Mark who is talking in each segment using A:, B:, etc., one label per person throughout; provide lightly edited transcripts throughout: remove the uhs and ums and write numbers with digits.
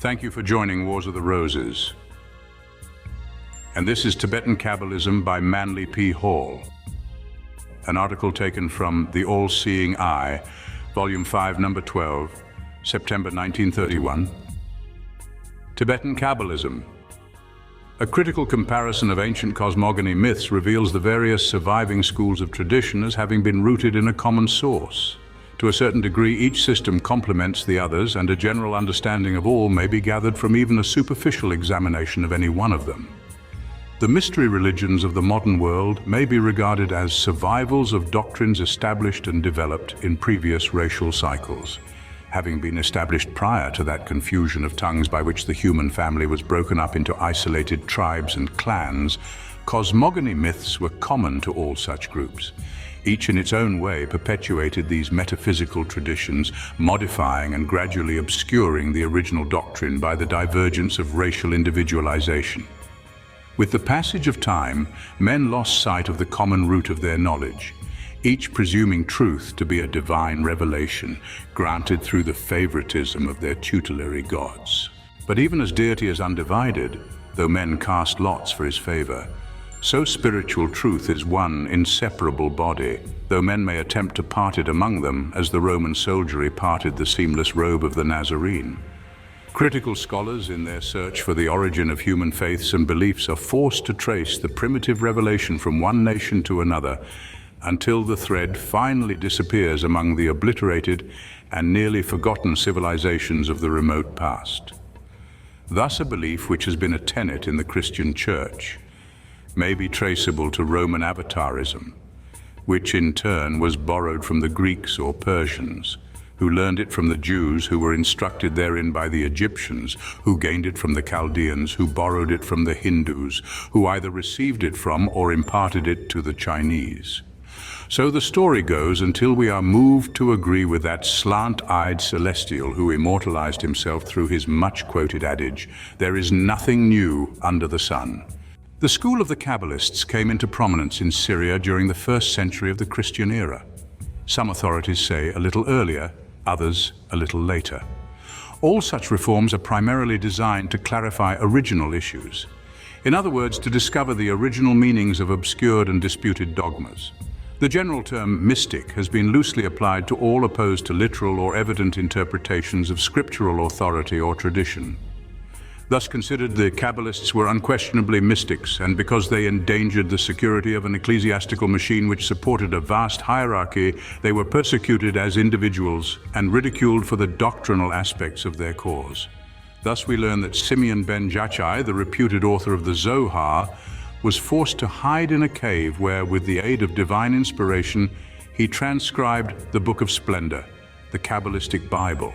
A: Thank you for joining Wars of the Roses. And this is Tibetan Cabalism by Manly P. Hall. An article taken from The All-Seeing Eye, Volume 5, Number 12, September 1931. Tibetan Cabalism. A critical comparison of ancient cosmogony myths reveals the various surviving schools of tradition as having been rooted in a common source. To a certain degree, each system complements the others, and a general understanding of all may be gathered from even a superficial examination of any one of them. The mystery religions of the modern world may be regarded as survivals of doctrines established and developed in previous racial cycles. Having been established prior to that confusion of tongues by which the human family was broken up into isolated tribes and clans, cosmogony myths were common to all such groups. Each in its own way perpetuated these metaphysical traditions, modifying and gradually obscuring the original doctrine by the divergence of racial individualization. With the passage of time, men lost sight of the common root of their knowledge, each presuming truth to be a divine revelation granted through the favoritism of their tutelary gods. But even as deity is undivided, though men cast lots for his favor, so spiritual truth is one inseparable body, though men may attempt to part it among them as the Roman soldiery parted the seamless robe of the Nazarene. Critical scholars, in their search for the origin of human faiths and beliefs, are forced to trace the primitive revelation from one nation to another until the thread finally disappears among the obliterated and nearly forgotten civilizations of the remote past. Thus, a belief which has been a tenet in the Christian Church may be traceable to Roman avatarism, which in turn was borrowed from the Greeks or Persians, who learned it from the Jews, who were instructed therein by the Egyptians, who gained it from the Chaldeans, who borrowed it from the Hindus, who either received it from or imparted it to the Chinese. So the story goes until we are moved to agree with that slant-eyed celestial who immortalized himself through his much-quoted adage, "There is nothing new under the sun." The school of the Kabbalists came into prominence in Syria during the 1st century of the Christian era. Some authorities say a little earlier, others a little later. All such reforms are primarily designed to clarify original issues. In other words, to discover the original meanings of obscured and disputed dogmas. The general term mystic has been loosely applied to all opposed to literal or evident interpretations of scriptural authority or tradition. Thus considered, the Kabbalists were unquestionably mystics, and because they endangered the security of an ecclesiastical machine which supported a vast hierarchy, they were persecuted as individuals and ridiculed for the doctrinal aspects of their cause. Thus we learn that Simeon ben Jachai, the reputed author of the Zohar, was forced to hide in a cave where, with the aid of divine inspiration, he transcribed the Book of Splendor, the Kabbalistic Bible.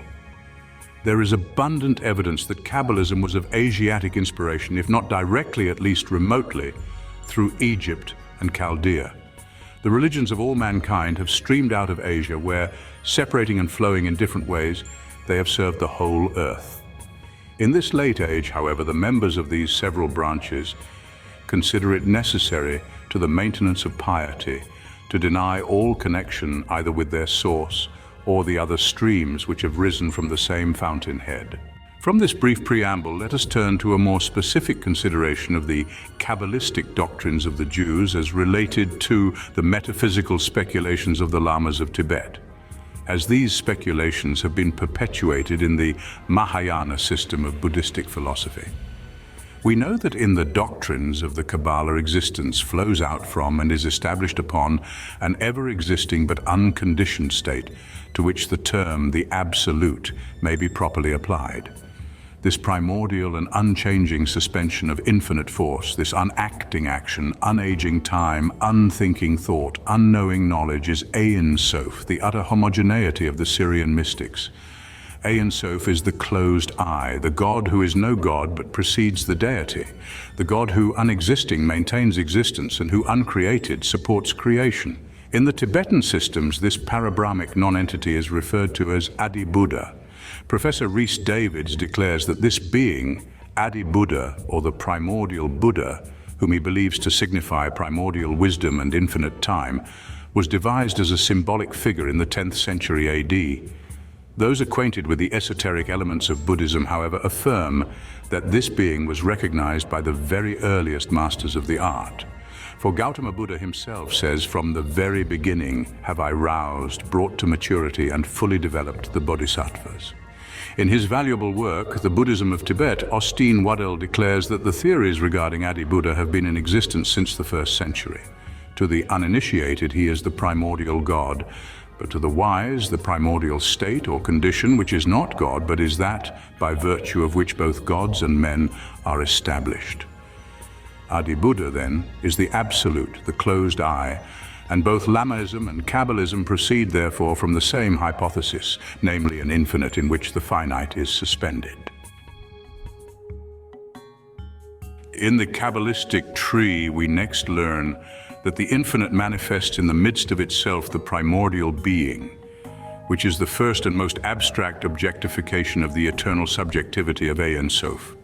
A: There is abundant evidence that Cabalism was of Asiatic inspiration, if not directly, at least remotely, through Egypt and Chaldea. The religions of all mankind have streamed out of Asia, where, separating and flowing in different ways, they have served the whole earth. In this late age, however, the members of these several branches consider it necessary to the maintenance of piety to deny all connection either with their source or the other streams which have risen from the same fountainhead. From this brief preamble, let us turn to a more specific consideration of the Kabbalistic doctrines of the Jews as related to the metaphysical speculations of the Lamas of Tibet, as these speculations have been perpetuated in the Mahayana system of Buddhistic philosophy. We know that in the doctrines of the Kabbalah, existence flows out from and is established upon an ever-existing but unconditioned state to which the term the Absolute may be properly applied. This primordial and unchanging suspension of infinite force, this unacting action, unaging time, unthinking thought, unknowing knowledge is Ein Sof, the utter homogeneity of the Syrian mystics. Ein Sof is the closed eye, the God who is no God but precedes the deity, the God who, unexisting, maintains existence, and who, uncreated, supports creation. In the Tibetan systems, this parabrahmic non-entity is referred to as Adi Buddha. Professor Rhys Davids declares that this being, Adi Buddha, or the primordial Buddha, whom he believes to signify primordial wisdom and infinite time, was devised as a symbolic figure in the 10th century AD. Those acquainted with the esoteric elements of Buddhism, however, affirm that this being was recognized by the very earliest masters of the art. For Gautama Buddha himself says, "From the very beginning have I roused, brought to maturity, and fully developed the bodhisattvas." In his valuable work, The Buddhism of Tibet, Austin Waddell declares that the theories regarding Adi Buddha have been in existence since the 1st century. To the uninitiated, he is the primordial God, but to the wise, the primordial state or condition which is not God, but is that by virtue of which both gods and men are established. Adi Buddha, then, is the absolute, the closed eye, and both Lamaism and Cabalism proceed, therefore, from the same hypothesis, namely an infinite in which the finite is suspended. In the Kabbalistic tree, we next learn that the infinite manifests in the midst of itself the primordial being, which is the first and most abstract objectification of the eternal subjectivity of Ein Sof.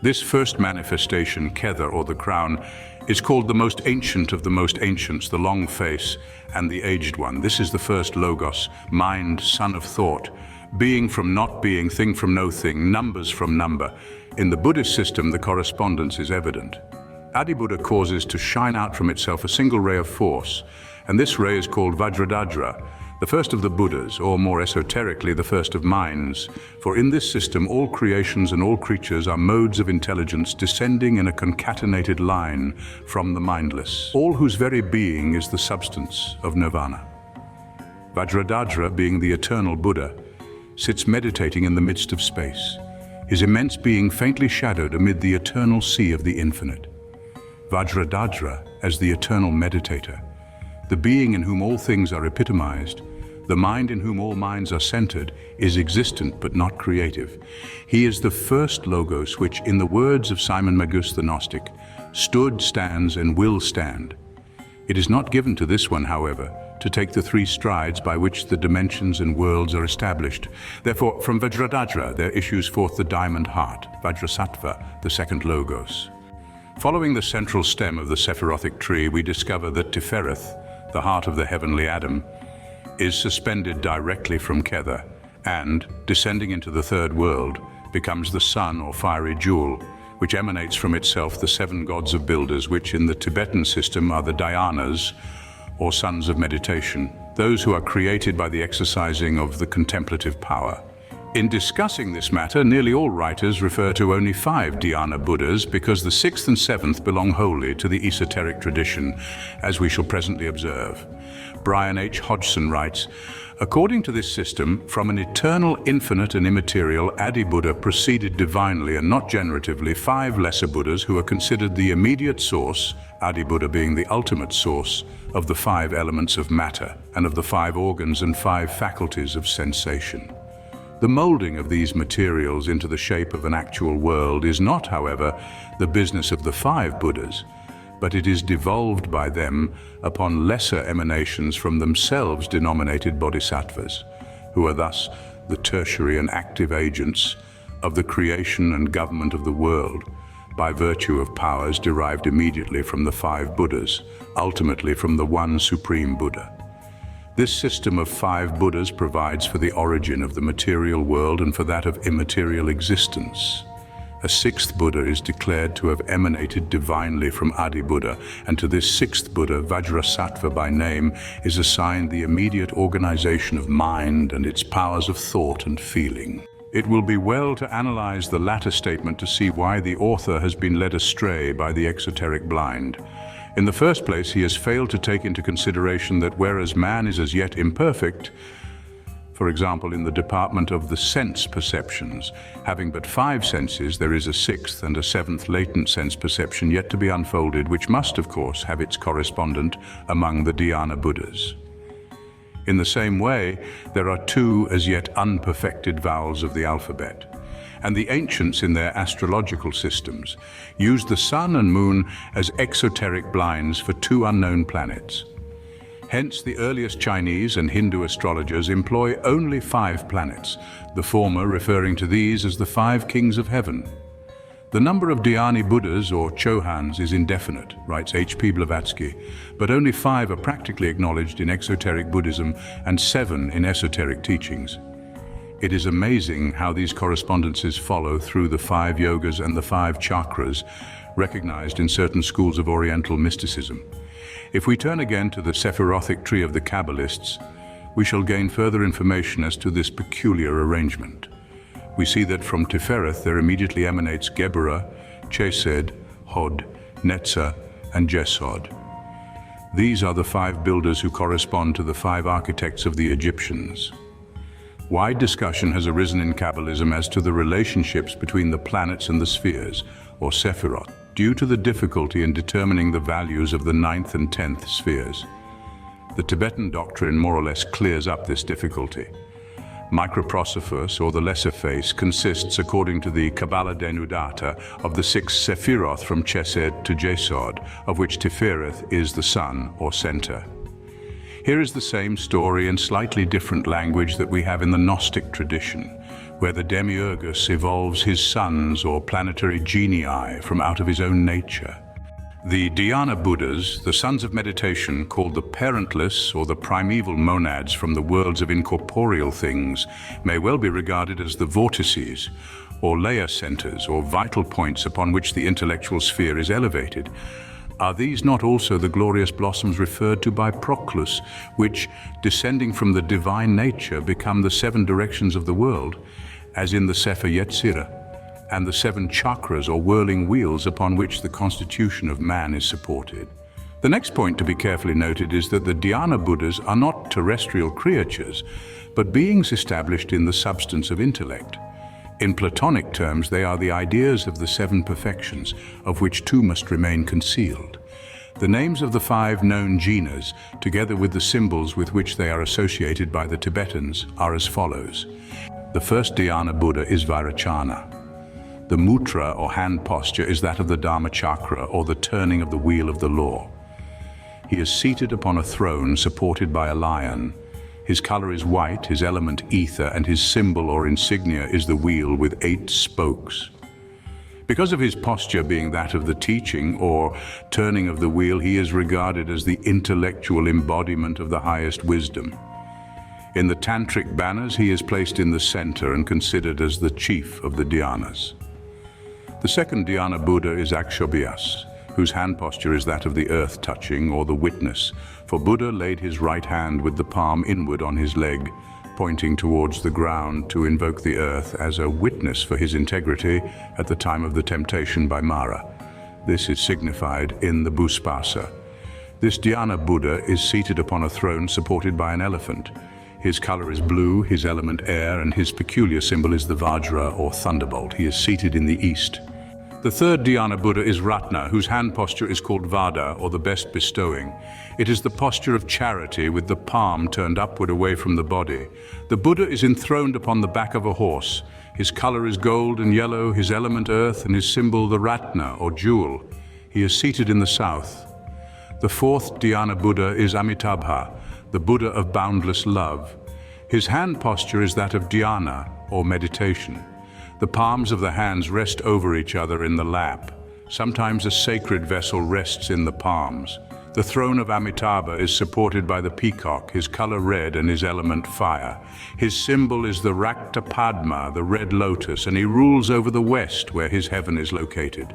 A: This first manifestation, Kether, or the crown, is called the most ancient of the most ancients, the long face, and the aged one. This is the first logos, mind, son of thought, being from not being, thing from no thing, numbers from number. In the Buddhist system, the correspondence is evident. Adi Buddha causes to shine out from itself a single ray of force, and this ray is called Vajradhara, the first of the Buddhas, or more esoterically, the first of minds. For in this system, all creations and all creatures are modes of intelligence descending in a concatenated line from the mindless, all whose very being is the substance of nirvana. Vajradhara, being the eternal Buddha, sits meditating in the midst of space, his immense being faintly shadowed amid the eternal sea of the infinite. Vajradhara as the eternal meditator, the being in whom all things are epitomized, the mind in whom all minds are centered, is existent but not creative. He is the first logos which, in the words of Simon Magus the Gnostic, stood, stands, and will stand. It is not given to this one, however, to take the 3 strides by which the dimensions and worlds are established. Therefore, from Vajradhara there issues forth the diamond heart, Vajrasattva, the second logos. Following the central stem of the Sephirothic tree, we discover that Tifereth, the heart of the heavenly Adam, is suspended directly from Kether and, descending into the third world, becomes the sun or fiery jewel, which emanates from itself the 7 gods of builders, which in the Tibetan system are the Dhyanas, or sons of meditation, those who are created by the exercising of the contemplative power. In discussing this matter, nearly all writers refer to only 5 Dhyana Buddhas because the 6th and 7th belong wholly to the esoteric tradition, as we shall presently observe. Brian H. Hodgson writes, "According to this system, from an eternal, infinite and immaterial, Adi Buddha proceeded divinely and not generatively 5 lesser Buddhas who are considered the immediate source, Adi Buddha being the ultimate source, of the 5 elements of matter and of the 5 organs and 5 faculties of sensation. The molding of these materials into the shape of an actual world is not, however, the business of the 5 Buddhas, but it is devolved by them upon lesser emanations from themselves denominated bodhisattvas, who are thus the tertiary and active agents of the creation and government of the world, by virtue of powers derived immediately from the 5 Buddhas, ultimately from the one Supreme Buddha. This system of 5 Buddhas provides for the origin of the material world and for that of immaterial existence. A 6th Buddha is declared to have emanated divinely from Adi Buddha, and to this 6th Buddha, Vajrasattva by name, is assigned the immediate organization of mind and its powers of thought and feeling. It will be well to analyze the latter statement to see why the author has been led astray by the exoteric blind. In the first place, he has failed to take into consideration that whereas man is as yet imperfect, for example, in the department of the sense perceptions, having but 5 senses, there is a 6th and a 7th latent sense perception yet to be unfolded, which must, of course, have its correspondent among the Dhyana Buddhas. In the same way, there are 2 as yet unperfected vowels of the alphabet, and the ancients in their astrological systems used the sun and moon as exoteric blinds for 2 unknown planets. Hence, the earliest Chinese and Hindu astrologers employ only 5 planets, the former referring to these as the 5 kings of heaven. The number of Dhyani Buddhas, or Chohans, is indefinite, writes H.P. Blavatsky, but only 5 are practically acknowledged in exoteric Buddhism and 7 in esoteric teachings. It is amazing how these correspondences follow through the 5 yogas and the 5 chakras recognized in certain schools of Oriental mysticism. If we turn again to the Sephirothic tree of the Kabbalists, we shall gain further information as to this peculiar arrangement. We see that from Tifereth there immediately emanates Geburah, Chesed, Hod, Netzah, and Jesod. These are the 5 builders who correspond to the 5 architects of the Egyptians. Wide discussion has arisen in Kabbalism as to the relationships between the planets and the spheres, or Sephiroth, due to the difficulty in determining the values of the 9th and 10th spheres. The Tibetan doctrine more or less clears up this difficulty. Microprosophos, or the lesser face, consists, according to the Kabbalah Denudata, of the 6 Sephiroth from Chesed to Jesod, of which Tifereth is the sun or center. Here is the same story in slightly different language that we have in the Gnostic tradition, where the Demiurgus evolves his sons or planetary genii from out of his own nature. The Dhyana Buddhas, the sons of meditation, called the parentless or the primeval monads from the worlds of incorporeal things, may well be regarded as the vortices, or layer centers, or vital points upon which the intellectual sphere is elevated. Are these not also the glorious blossoms referred to by Proclus, which, descending from the divine nature, become the 7 directions of the world, as in the Sefer Yetzirah, and the 7 chakras or whirling wheels upon which the constitution of man is supported? The next point to be carefully noted is that the Dhyana Buddhas are not terrestrial creatures, but beings established in the substance of intellect. In Platonic terms, they are the ideas of the 7 perfections, of which 2 must remain concealed. The names of the 5 known jhanas, together with the symbols with which they are associated by the Tibetans, are as follows. The first Dhyana Buddha is Vairocana. The mudra or hand posture is that of the Dharma chakra, or the turning of the wheel of the law. He is seated upon a throne supported by a lion. His color is white, his element ether, and his symbol or insignia is the wheel with 8 spokes. Because of his posture being that of the teaching or turning of the wheel, he is regarded as the intellectual embodiment of the highest wisdom. In the tantric banners, he is placed in the center and considered as the chief of the dhyanas. The second Dhyana Buddha is Akshobhyas, whose hand posture is that of the earth touching or the witness, for Buddha laid his right hand with the palm inward on his leg, pointing towards the ground to invoke the earth as a witness for his integrity at the time of the temptation by Mara. This is signified in the Bhuspasa. This Dhyana Buddha is seated upon a throne supported by an elephant. His color is blue, his element air, and his peculiar symbol is the Vajra or thunderbolt. He is seated in the east. The third Dhyana Buddha is Ratna, whose hand posture is called Vada, or the best bestowing. It is the posture of charity with the palm turned upward away from the body. The Buddha is enthroned upon the back of a horse. His color is gold and yellow, his element earth, and his symbol the Ratna, or jewel. He is seated in the south. The fourth Dhyana Buddha is Amitabha, the Buddha of boundless love. His hand posture is that of dhyana, or meditation. The palms of the hands rest over each other in the lap. Sometimes a sacred vessel rests in the palms. The throne of Amitabha is supported by the peacock, his color red and his element fire. His symbol is the Rakta Padma, the red lotus, and he rules over the west, where his heaven is located.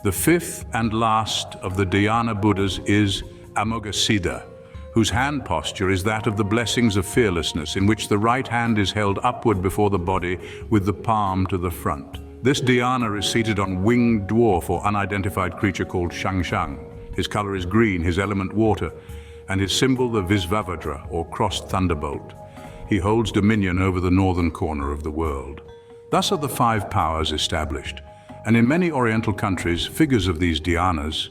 A: The fifth and last of the Dhyana Buddhas is Amoghasiddha, whose hand posture is that of the blessings of fearlessness, in which the right hand is held upward before the body with the palm to the front. This dhyana is seated on winged dwarf or unidentified creature called Shangshang. His color is green, his element water, and his symbol the Visvavadra, or crossed thunderbolt. He holds dominion over the northern corner of the world. Thus are the 5 powers established, and in many Oriental countries, figures of these dhyanas,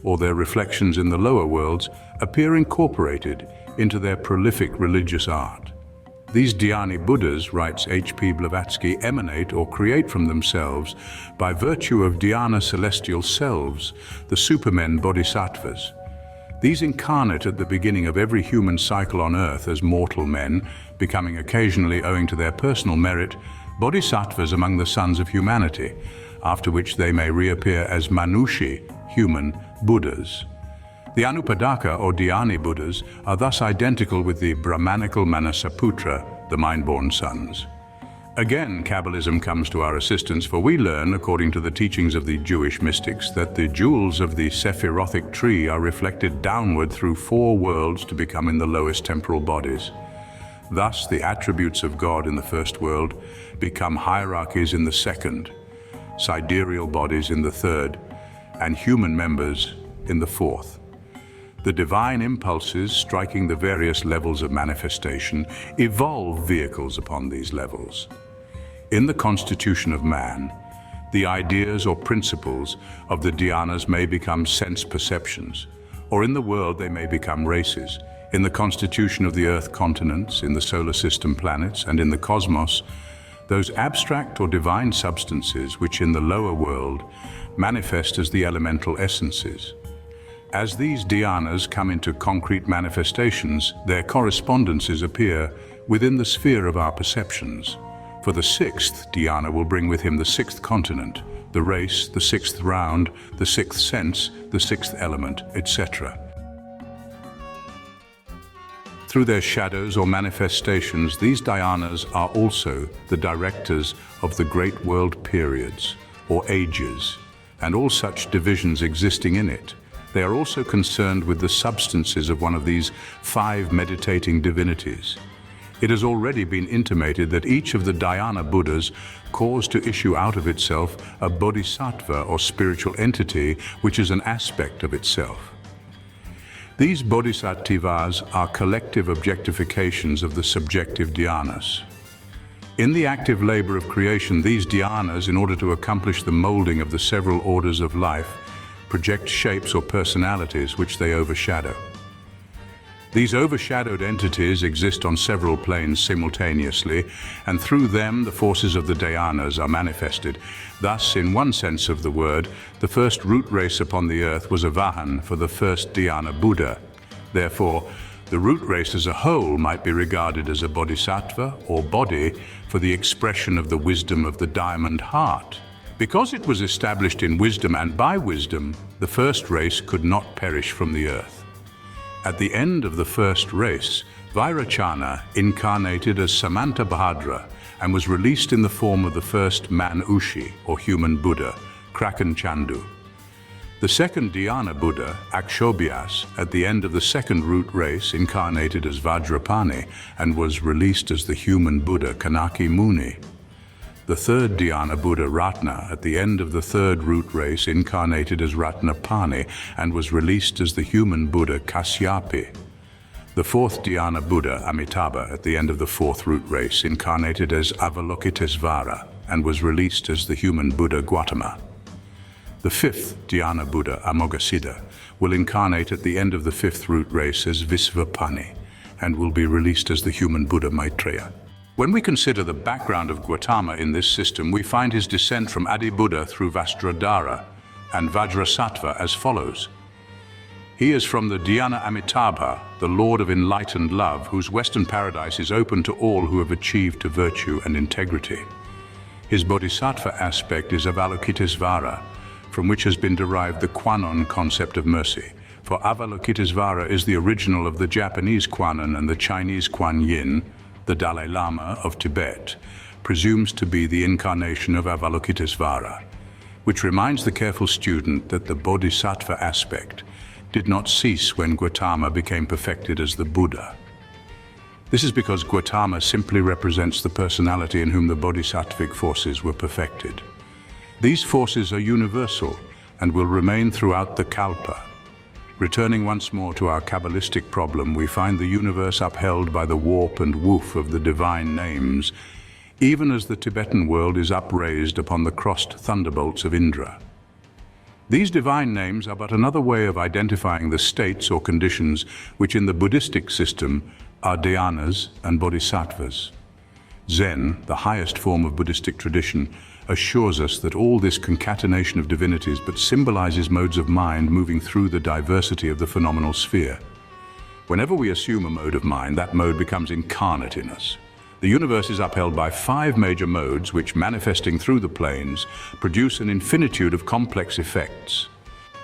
A: or their reflections in the lower worlds, appear incorporated into their prolific religious art. These Dhyani Buddhas, writes H.P. Blavatsky, emanate or create from themselves by virtue of dhyana celestial selves, the supermen bodhisattvas. These incarnate at the beginning of every human cycle on earth as mortal men, becoming occasionally, owing to their personal merit, bodhisattvas among the sons of humanity, after which they may reappear as Manushi, human, Buddhas. The Anupadaka or Dhyani Buddhas are thus identical with the Brahmanical Manasaputra the mind-born sons. Again, Cabalism comes to our assistance, for we learn, according to the teachings of the Jewish mystics, that the jewels of the sephirothic tree are reflected downward through 4 worlds to become in the lowest temporal bodies. Thus, the attributes of God in the first world become hierarchies in the second, sidereal bodies in the third, and human members in the fourth. The divine impulses striking the various levels of manifestation evolve vehicles upon these levels. In the constitution of man, the ideas or principles of the dhyanas may become sense perceptions, or in the world they may become races. In the constitution of the earth continents, in the solar system planets, and in the cosmos, those abstract or divine substances which in the lower world manifest as the elemental essences. As these dhyanas come into concrete manifestations, their correspondences appear within the sphere of our perceptions. For the 6th dhyana will bring with him the 6th continent, the race, the 6th round, the 6th sense, the 6th element, etc. Through their shadows or manifestations, these dhyanas are also the directors of the great world periods, or ages, and all such divisions existing in it. They are also concerned with the substances of one of these 5 meditating divinities. It has already been intimated that each of the Dhyana Buddhas caused to issue out of itself a bodhisattva or spiritual entity which is an aspect of itself. These bodhisattvas are collective objectifications of the subjective dhyanas. In the active labor of creation, these dhyanas, in order to accomplish the molding of the several orders of life, project shapes or personalities which they overshadow. These overshadowed entities exist on several planes simultaneously, and through them the forces of the dhyanas are manifested. Thus, in one sense of the word, the first root race upon the earth was a Vahan for the first Dhyana Buddha. Therefore, the root race as a whole might be regarded as a bodhisattva or body for the expression of the wisdom of the diamond heart. Because it was established in wisdom and by wisdom, the first race could not perish from the earth. At the end of the first race, Vairocana incarnated as Samantabhadra and was released in the form of the first man-ushi, or human Buddha, Kraken Chandu. The second Dhyana Buddha, Akshobhyas, at the end of the second root race, incarnated as Vajrapani and was released as the human Buddha, Kanaki Muni. The third Dhyana Buddha, Ratna, at the end of the third root race, incarnated as Ratnapani and was released as the human Buddha, Kasyapi. The fourth Dhyana Buddha, Amitabha, at the end of the fourth root race, incarnated as Avalokitesvara and was released as the human Buddha, Gautama. The fifth Dhyana Buddha, Amoghasiddha, will incarnate at the end of the fifth root race as Visvapani and will be released as the human Buddha, Maitreya. When we consider the background of Gautama in this system, we find his descent from Adi Buddha through Vajradhara and Vajrasattva as follows. He is from the Dhyana Amitabha, the Lord of enlightened love, whose Western paradise is open to all who have achieved to virtue and integrity. His bodhisattva aspect is Avalokitesvara, from which has been derived the Kwanon concept of mercy. For Avalokitesvara is the original of the Japanese Kwanon, and the Chinese Kuan Yin, the Dalai Lama of Tibet, presumes to be the incarnation of Avalokitesvara, which reminds the careful student that the bodhisattva aspect did not cease when Gautama became perfected as the Buddha. This is because Gautama simply represents the personality in whom the bodhisattvic forces were perfected. These forces are universal and will remain throughout the Kalpa. Returning once more to our Kabbalistic problem, we find the universe upheld by the warp and woof of the divine names, even as the Tibetan world is upraised upon the crossed thunderbolts of Indra. These divine names are but another way of identifying the states or conditions which in the Buddhistic system are dhyanas and bodhisattvas. Zen, the highest form of Buddhistic tradition, assures us that all this concatenation of divinities but symbolizes modes of mind moving through the diversity of the phenomenal sphere. Whenever we assume a mode of mind, that mode becomes incarnate in us. The universe is upheld by 5 major modes which, manifesting through the planes, produce an infinitude of complex effects.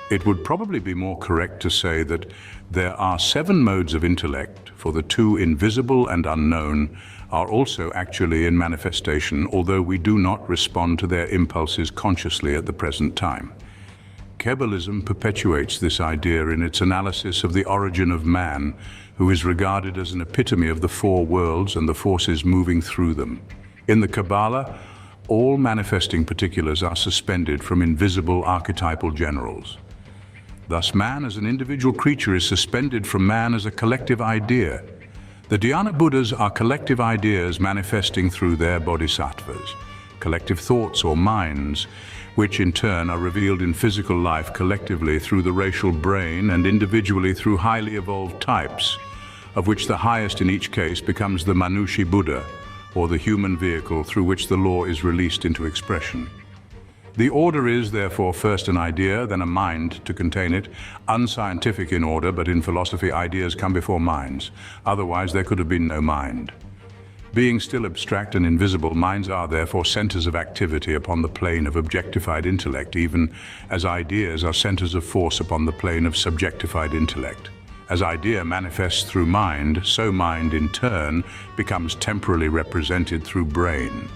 A: It would probably be more correct to say that there are 7 modes of intellect, for the 2 invisible and unknown are also actually in manifestation, although we do not respond to their impulses consciously at the present time. Cabalism perpetuates this idea in its analysis of the origin of man, who is regarded as an epitome of the 4 worlds and the forces moving through them. In the Kabbalah, all manifesting particulars are suspended from invisible archetypal generals. Thus, man as an individual creature is suspended from man as a collective idea. The Dhyana Buddhas are collective ideas manifesting through their bodhisattvas, collective thoughts or minds, which in turn are revealed in physical life collectively through the racial brain and individually through highly evolved types, of which the highest in each case becomes the Manushi Buddha, or the human vehicle through which the law is released into expression. The order is, therefore, first an idea, then a mind to contain it, unscientific in order, but in philosophy ideas come before minds. Otherwise there could have been no mind. Being still abstract and invisible, minds are therefore centers of activity upon the plane of objectified intellect, even as ideas are centers of force upon the plane of subjectified intellect. As idea manifests through mind, so mind in turn becomes temporally represented through brain.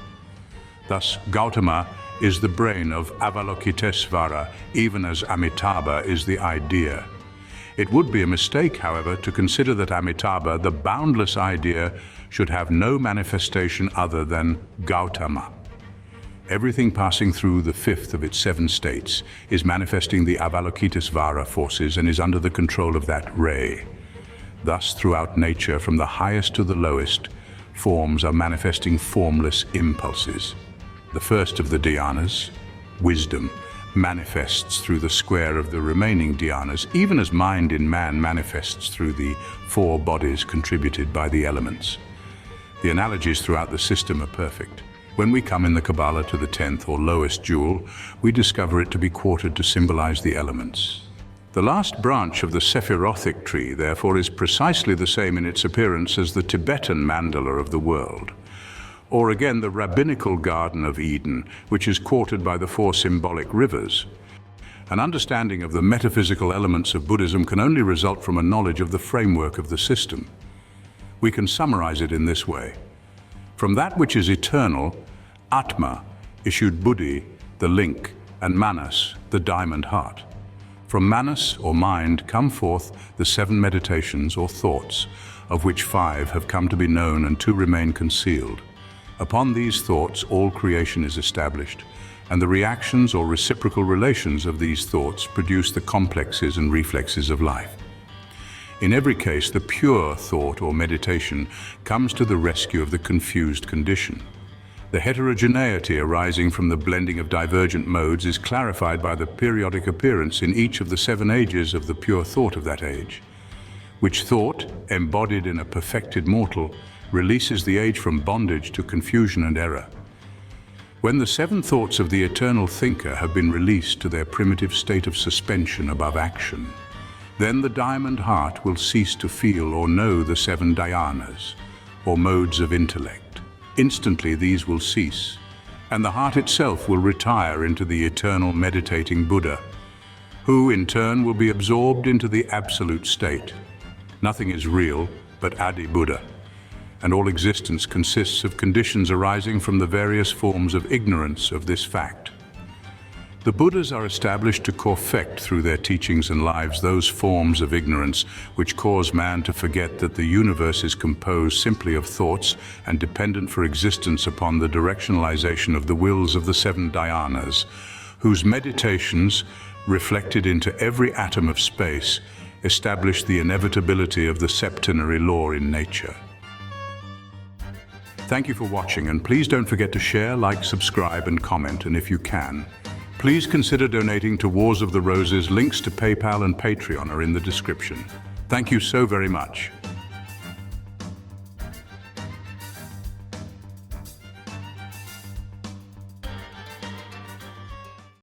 A: Thus, Gautama is the brain of Avalokitesvara, even as Amitabha is the idea. It would be a mistake, however, to consider that Amitabha, the boundless idea, should have no manifestation other than Gautama. Everything passing through the 5th of its 7 states is manifesting the Avalokitesvara forces and is under the control of that ray. Thus, throughout nature, from the highest to the lowest, forms are manifesting formless impulses. The first of the dhyanas, wisdom, manifests through the square of the remaining dhyanas, even as mind in man manifests through the 4 bodies contributed by the elements. The analogies throughout the system are perfect. When we come in the Kabbalah to the 10th or lowest jewel, we discover it to be quartered to symbolize the elements. The last branch of the Sephirothic tree, therefore, is precisely the same in its appearance as the Tibetan mandala of the world. Or again, the rabbinical Garden of Eden, which is quartered by the 4 symbolic rivers. An understanding of the metaphysical elements of Buddhism can only result from a knowledge of the framework of the system. We can summarize it in this way. From that which is eternal, Atma issued Buddhi, the link, and Manas, the diamond heart. From Manas, or mind, come forth the 7 meditations, or thoughts, of which 5 have come to be known and 2 remain concealed. Upon these thoughts, all creation is established, and the reactions or reciprocal relations of these thoughts produce the complexes and reflexes of life. In every case, the pure thought or meditation comes to the rescue of the confused condition. The heterogeneity arising from the blending of divergent modes is clarified by the periodic appearance in each of the 7 ages of the pure thought of that age, which thought, embodied in a perfected mortal, releases the age from bondage to confusion and error. When the 7 thoughts of the eternal thinker have been released to their primitive state of suspension above action, then the diamond heart will cease to feel or know the 7 dhyanas, or modes of intellect. Instantly these will cease, and the heart itself will retire into the eternal meditating Buddha, who in turn will be absorbed into the absolute state. Nothing is real but Adi Buddha, and all existence consists of conditions arising from the various forms of ignorance of this fact. The Buddhas are established to correct through their teachings and lives those forms of ignorance which cause man to forget that the universe is composed simply of thoughts and dependent for existence upon the directionalization of the wills of the 7 dhyanas, whose meditations, reflected into every atom of space, establish the inevitability of the septenary law in nature. Thank you for watching, and please don't forget to share, like, subscribe, and comment, and if you can, please consider donating to Wars of the Roses. Links to PayPal and Patreon are in the description. Thank you so very much.